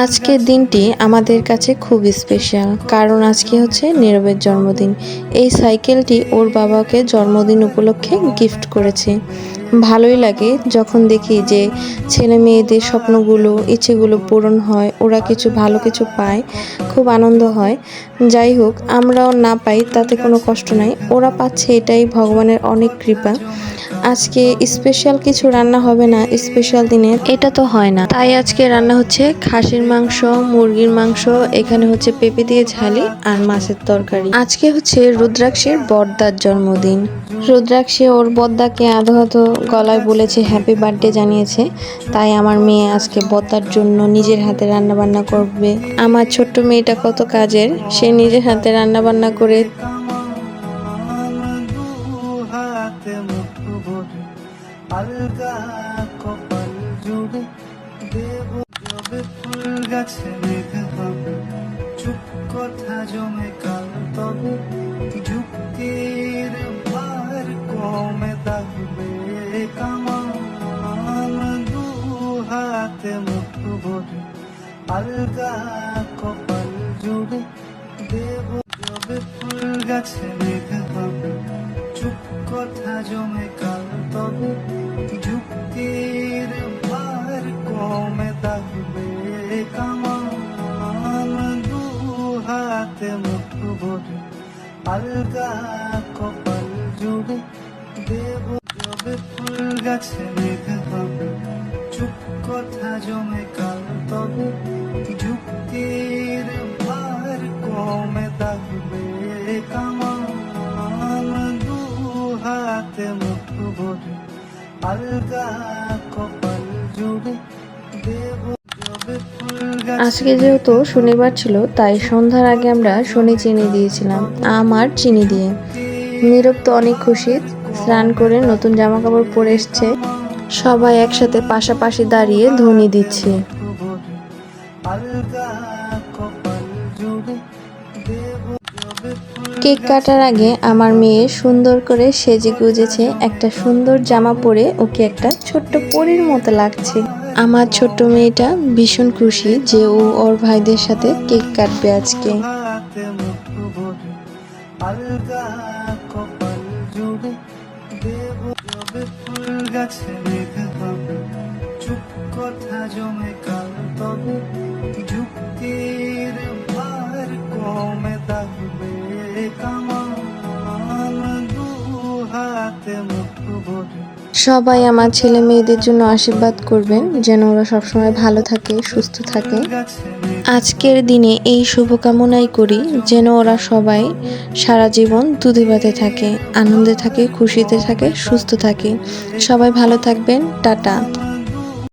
আজকের দিনটি আমাদের কাছে খুব স্পেশাল, কারণ আজকে হচ্ছে নীরবের জন্মদিন। এই সাইকেলটি ওর বাবাকে জন্মদিন উপলক্ষে গিফট করেছে। ভালোই লাগে যখন দেখি যে ছেলে মেয়েদের স্বপ্নগুলো, ইচ্ছেগুলো পূরণ হয়, ওরা কিছু ভালো কিছু পায়, খুব আনন্দ হয়। যাই হোক, আমরাও না পাই তাতে কোনো কষ্ট নাই, ওরা পাচ্ছে এটাই ভগবানের অনেক কৃপা। আজকে স্পেশাল কিছু রান্না হবে না, স্পেশাল দিনে এটা তো হয় না, তাই আজকে রান্না হচ্ছে খাসির মাংস, মুরগির মাংস, এখানে হচ্ছে পেঁপে দিয়ে ঝালি আর মাছের তরকারি। আজকে হচ্ছে রুদ্রাক্ষের বড়দার জন্মদিন। রুদ্রাক্ষে ওর বড়দাকে আধো আধো গলায় বলেছে হ্যাপি বার্থডে জানিয়েছে, তাই আমার মেয়ে আজকে বড়দার জন্য নিজের হাতে রান্না বান্না করবে। আমার ছোট্ট মেয়েটা কত কাজের, সে নিজের হাতে রান্না বান্না করে আলগা কপাল জুড়ে দেব জবে ফুল গাছে লেখা হবে চুপ কথা জমে কাল তবে যুক্তির ভার কমে থাকবে কামান দু হাতে মুখ ভরে আলগা কপাল জুড়ে দেব জবে ফুল গাছে লেখা হবে চুপ কথা জমে কাল তবে যুক্তির ভার কমে থাকবে কামান দু হাতে মুখ ভরে আলগা কপাল জুড়ে দেব জবে ফুল গাছে লেখা হবে চুপ কথা জমে কাল তবে যুক্তির ভার কমে থাকবে কামান দু হাতে মুখ ভরে আলগা কপাল জুড়ে দেব জবে ফুল গাছে। আজকে যেহেতু শনিবার ছিল, তাই সন্ধ্যার আগে আমরা শনি চিনি দিয়েছিলাম, আম আর চিনি দিয়ে। নীরব তো অনেক খুশি, স্নান করে নতুন জামা কাপড় পরে এসছে, সবাই একসাথে পাশাপাশি দাঁড়িয়ে ধ্বনি দিচ্ছে। কেক কাটার আগে আমার মেয়ে সুন্দর করে সেজে গুজেছে, একটা সুন্দর জামা পরে ওকে একটা ছোট্ট পরীর মতো লাগছে। আমার ছোট্ট মেয়েটা ভীষণ খুশি যে ও ওর ভাইদের সাথে কেক কাটবে আজকে। চুপ কথা জমে কাল তবে যুক্তির ভার কমে থাকবে কামান দু হাতে মুখ ভরে। সবাই আমার ছেলে মেয়েদের জন্য আশীর্বাদ করবেন যেন ওরা সবসময় ভালো থাকে, সুস্থ থাকে। আজকের দিনে এই শুভকামনাই করি যেন ওরা সবাই সারা জীবন দুধে ভাতে থাকে, আনন্দে থাকে, খুশিতে থাকে, সুস্থ থাকে। সবাই ভালো থাকবেন। টাটা।